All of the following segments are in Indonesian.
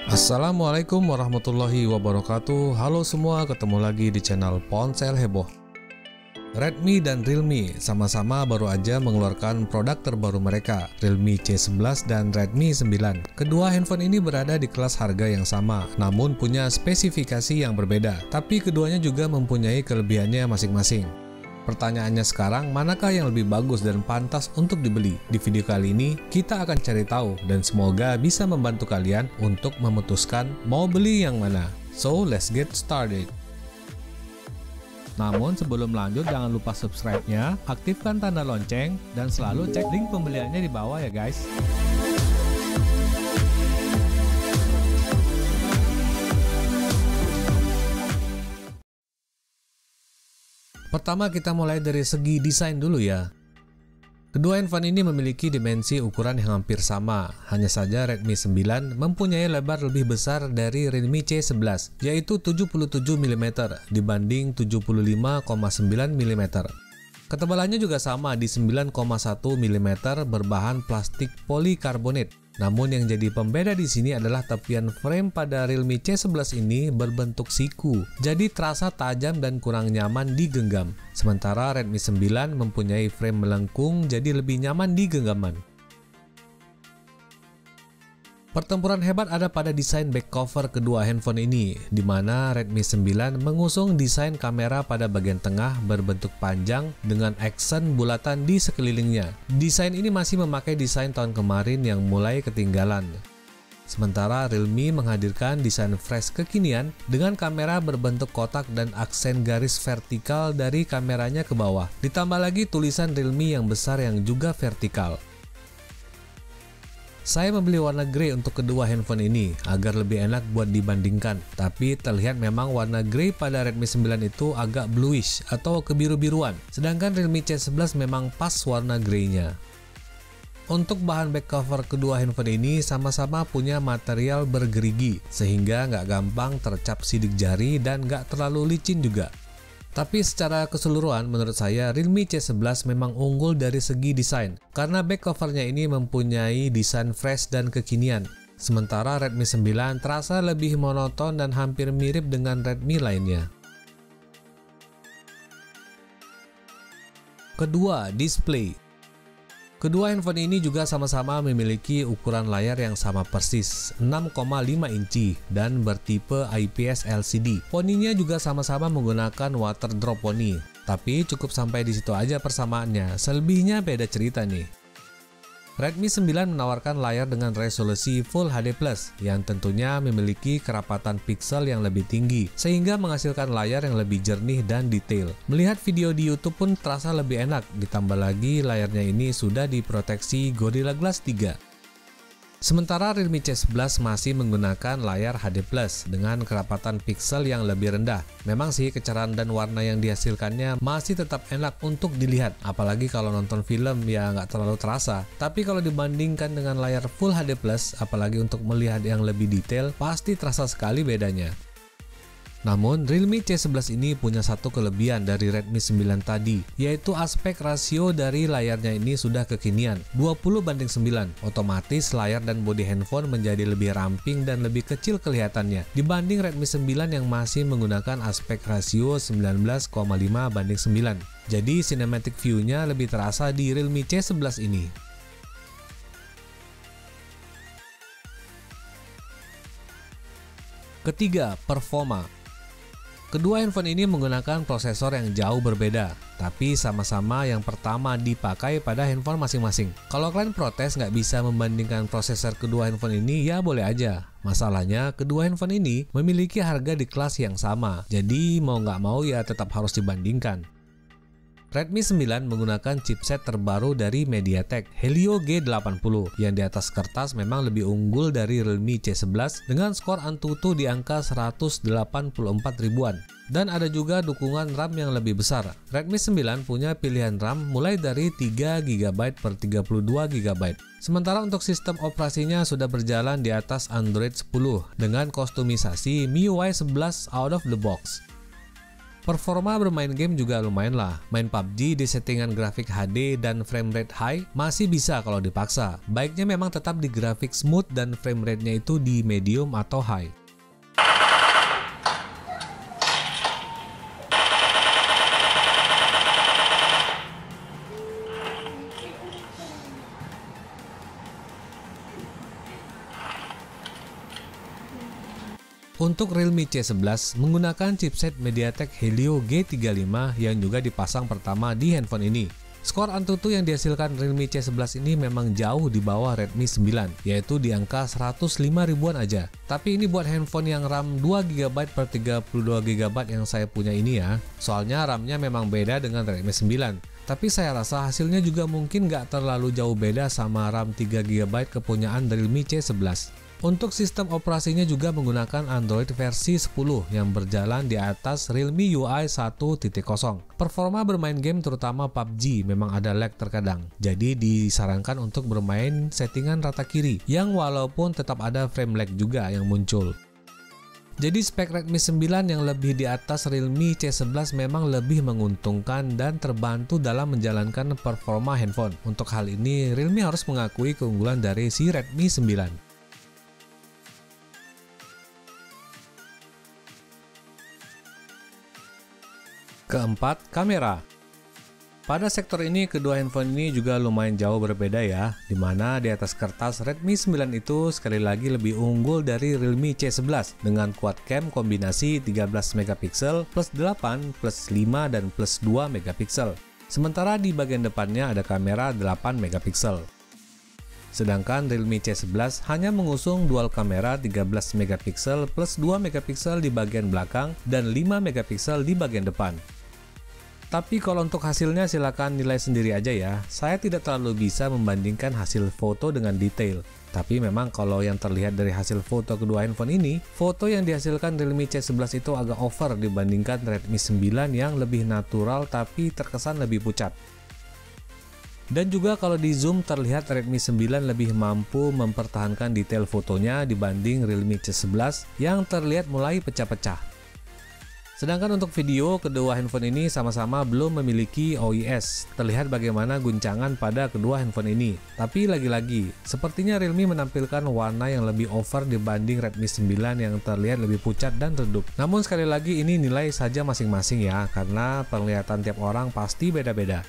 Assalamualaikum warahmatullahi wabarakatuh. Halo semua, ketemu lagi di channel Ponsel Heboh. Redmi dan Realme sama-sama baru aja mengeluarkan produk terbaru mereka, Realme C11 dan Redmi 9. Kedua handphone ini berada di kelas harga yang sama, namun punya spesifikasi yang berbeda. Tapi keduanya juga mempunyai kelebihannya masing-masing. Pertanyaannya sekarang, manakah yang lebih bagus dan pantas untuk dibeli? Di video kali ini, kita akan cari tahu dan semoga bisa membantu kalian untuk memutuskan mau beli yang mana. So, let's get started. Namun sebelum lanjut, jangan lupa subscribe-nya, aktifkan tanda lonceng, dan selalu cek link pembeliannya di bawah ya guys. Pertama kita mulai dari segi desain dulu ya. Kedua handphone ini memiliki dimensi ukuran yang hampir sama, hanya saja Redmi 9 mempunyai lebar lebih besar dari Realme C11, yaitu 77 mm dibanding 75,9 mm. Ketebalannya juga sama di 9,1 mm berbahan plastik polikarbonat. Namun yang jadi pembeda di sini adalah tepian frame pada Realme C11 ini berbentuk siku, jadi terasa tajam dan kurang nyaman digenggam. Sementara Redmi 9 mempunyai frame melengkung, jadi lebih nyaman di genggaman. Pertempuran hebat ada pada desain back cover kedua handphone ini, di mana Redmi 9 mengusung desain kamera pada bagian tengah berbentuk panjang dengan aksen bulatan di sekelilingnya. Desain ini masih memakai desain tahun kemarin yang mulai ketinggalan. Sementara Realme menghadirkan desain fresh kekinian dengan kamera berbentuk kotak dan aksen garis vertikal dari kameranya ke bawah. Ditambah lagi tulisan Realme yang besar yang juga vertikal. Saya membeli warna grey untuk kedua handphone ini agar lebih enak buat dibandingkan. Tapi terlihat memang warna grey pada Redmi 9 itu agak bluish atau kebiru-biruan. Sedangkan Realme C11 memang pas warna grey-nya. Untuk bahan back cover kedua handphone ini sama-sama punya material bergerigi, sehingga nggak gampang tercap sidik jari dan nggak terlalu licin juga. Tapi secara keseluruhan menurut saya Realme C11 memang unggul dari segi desain karena back covernya ini mempunyai desain fresh dan kekinian. Sementara Redmi 9 terasa lebih monoton dan hampir mirip dengan Redmi lainnya. Kedua, display. Kedua handphone ini juga sama-sama memiliki ukuran layar yang sama persis, 6,5 inci dan bertipe IPS LCD. Poninya juga sama-sama menggunakan water drop poni. Tapi cukup sampai di situ aja persamaannya, selebihnya beda cerita nih. Redmi 9 menawarkan layar dengan resolusi Full HD+, yang tentunya memiliki kerapatan pixel yang lebih tinggi, sehingga menghasilkan layar yang lebih jernih dan detail. Melihat video di YouTube pun terasa lebih enak, ditambah lagi layarnya ini sudah diproteksi Gorilla Glass 3. Sementara Realme C11 masih menggunakan layar HD+, dengan kerapatan pixel yang lebih rendah. Memang sih kecerahan dan warna yang dihasilkannya masih tetap enak untuk dilihat, apalagi kalau nonton film ya nggak terlalu terasa. Tapi kalau dibandingkan dengan layar Full HD+, apalagi untuk melihat yang lebih detail, pasti terasa sekali bedanya. Namun, Realme C11 ini punya satu kelebihan dari Redmi 9 tadi, yaitu aspek rasio dari layarnya ini sudah kekinian, 20:9. Otomatis layar dan bodi handphone menjadi lebih ramping dan lebih kecil kelihatannya, dibanding Redmi 9 yang masih menggunakan aspek rasio 19,5:9. Jadi, cinematic view-nya lebih terasa di Realme C11 ini. Ketiga, performa. Kedua handphone ini menggunakan prosesor yang jauh berbeda, tapi sama-sama yang pertama dipakai pada handphone masing-masing. Kalau kalian protes nggak bisa membandingkan prosesor kedua handphone ini, ya boleh aja. Masalahnya, kedua handphone ini memiliki harga di kelas yang sama, jadi mau nggak mau ya tetap harus dibandingkan. Redmi 9 menggunakan chipset terbaru dari MediaTek, Helio G80, yang di atas kertas memang lebih unggul dari Realme C11 dengan skor Antutu di angka 184 ribuan. Dan ada juga dukungan RAM yang lebih besar. Redmi 9 punya pilihan RAM mulai dari 3GB per 32GB. Sementara untuk sistem operasinya sudah berjalan di atas Android 10 dengan kostumisasi MIUI 11 out of the box. Performa bermain game juga lumayan lah. Main PUBG di settingan grafik HD dan frame rate high masih bisa kalau dipaksa. Baiknya memang tetap di grafik smooth dan frame rate-nya itu di medium atau high. Untuk Realme C11 menggunakan chipset MediaTek Helio G35 yang juga dipasang pertama di handphone ini. Skor Antutu yang dihasilkan Realme C11 ini memang jauh di bawah Redmi 9, yaitu di angka 105 ribuan aja. Tapi ini buat handphone yang RAM 2GB per 32GB yang saya punya ini ya. Soalnya RAM-nya memang beda dengan Redmi 9. Tapi saya rasa hasilnya juga mungkin nggak terlalu jauh beda sama RAM 3GB kepunyaan Realme C11. Untuk sistem operasinya juga menggunakan Android versi 10 yang berjalan di atas Realme UI 1.0. Performa bermain game terutama PUBG memang ada lag terkadang, jadi disarankan untuk bermain settingan rata kiri yang walaupun tetap ada frame lag juga yang muncul. Jadi spek Redmi 9 yang lebih di atas Realme C11 memang lebih menguntungkan dan terbantu dalam menjalankan performa handphone. Untuk hal ini Realme harus mengakui keunggulan dari si Redmi 9. Keempat, kamera. Pada sektor ini, kedua handphone ini juga lumayan jauh berbeda ya, dimana di atas kertas Redmi 9 itu sekali lagi lebih unggul dari Realme C11 dengan quad cam kombinasi 13MP plus 8 plus 5 dan plus 2MP. Sementara di bagian depannya ada kamera 8MP. Sedangkan Realme C11 hanya mengusung dual kamera 13MP plus 2MP di bagian belakang dan 5MP di bagian depan. Tapi kalau untuk hasilnya silakan nilai sendiri aja ya. Saya tidak terlalu bisa membandingkan hasil foto dengan detail. Tapi memang kalau yang terlihat dari hasil foto kedua handphone ini, foto yang dihasilkan Realme C11 itu agak over dibandingkan Redmi 9 yang lebih natural tapi terkesan lebih pucat. Dan juga kalau di zoom terlihat Redmi 9 lebih mampu mempertahankan detail fotonya dibanding Realme C11 yang terlihat mulai pecah-pecah. Sedangkan untuk video, kedua handphone ini sama-sama belum memiliki OIS. Terlihat bagaimana guncangan pada kedua handphone ini. Tapi lagi-lagi, sepertinya Realme menampilkan warna yang lebih over dibanding Redmi 9 yang terlihat lebih pucat dan redup. Namun sekali lagi ini nilai saja masing-masing ya, karena penglihatan tiap orang pasti beda-beda.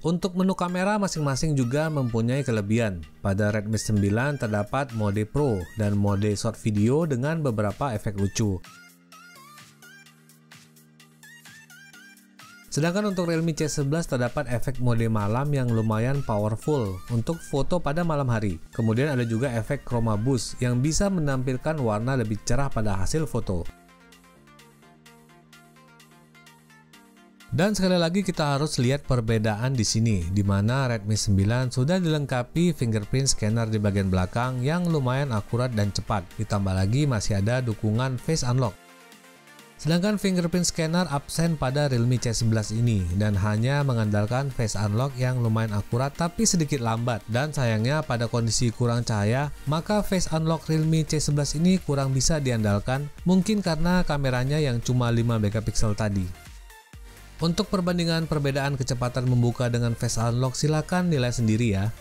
Untuk menu kamera masing-masing juga mempunyai kelebihan. Pada Redmi 9 terdapat mode Pro dan mode short video dengan beberapa efek lucu. Sedangkan untuk Realme C11 terdapat efek mode malam yang lumayan powerful untuk foto pada malam hari. Kemudian ada juga efek chroma boost yang bisa menampilkan warna lebih cerah pada hasil foto. Dan sekali lagi kita harus lihat perbedaan di sini, di mana Redmi 9 sudah dilengkapi fingerprint scanner di bagian belakang yang lumayan akurat dan cepat. Ditambah lagi masih ada dukungan Face Unlock. Sedangkan fingerprint scanner absen pada Realme C11 ini dan hanya mengandalkan Face Unlock yang lumayan akurat tapi sedikit lambat. Dan sayangnya pada kondisi kurang cahaya, maka Face Unlock Realme C11 ini kurang bisa diandalkan, mungkin karena kameranya yang cuma 5MP tadi. Untuk perbandingan perbedaan kecepatan membuka dengan Face Unlock silakan nilai sendiri ya.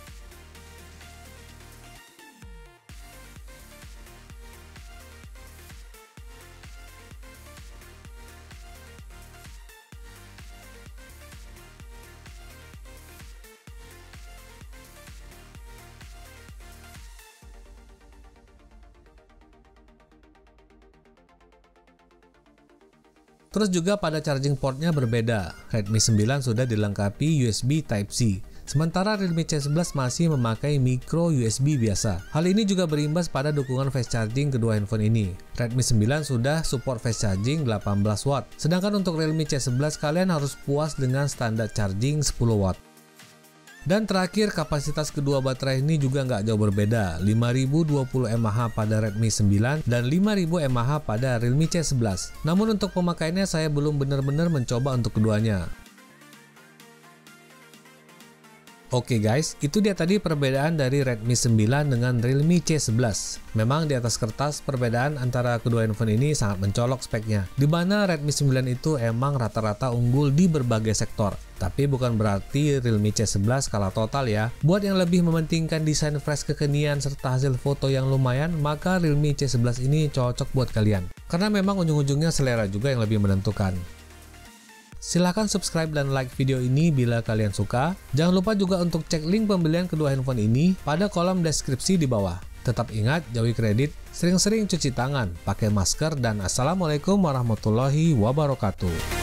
Terus juga pada charging portnya berbeda. Redmi 9 sudah dilengkapi USB Type-C, sementara Realme C11 masih memakai micro USB biasa. Hal ini juga berimbas pada dukungan fast charging kedua handphone ini. Redmi 9 sudah support fast charging 18 watt, sedangkan untuk Realme C11 kalian harus puas dengan standar charging 10 watt. Dan terakhir, kapasitas kedua baterai ini juga nggak jauh berbeda, 5020 mAh pada Redmi 9 dan 5000 mAh pada Realme C11. Namun untuk pemakaiannya saya belum benar-benar mencoba untuk keduanya. Oke guys, itu dia tadi perbedaan dari Redmi 9 dengan Realme C11. Memang di atas kertas perbedaan antara kedua handphone ini sangat mencolok speknya, di mana Redmi 9 itu emang rata-rata unggul di berbagai sektor. Tapi bukan berarti Realme C11 kalah total ya. Buat yang lebih mementingkan desain fresh kekinian serta hasil foto yang lumayan, maka Realme C11 ini cocok buat kalian. Karena memang ujung-ujungnya selera juga yang lebih menentukan. Silahkan subscribe dan like video ini bila kalian suka. Jangan lupa juga untuk cek link pembelian kedua handphone ini pada kolom deskripsi di bawah. Tetap ingat, jauhi kredit, sering-sering cuci tangan, pakai masker, dan assalamualaikum warahmatullahi wabarakatuh.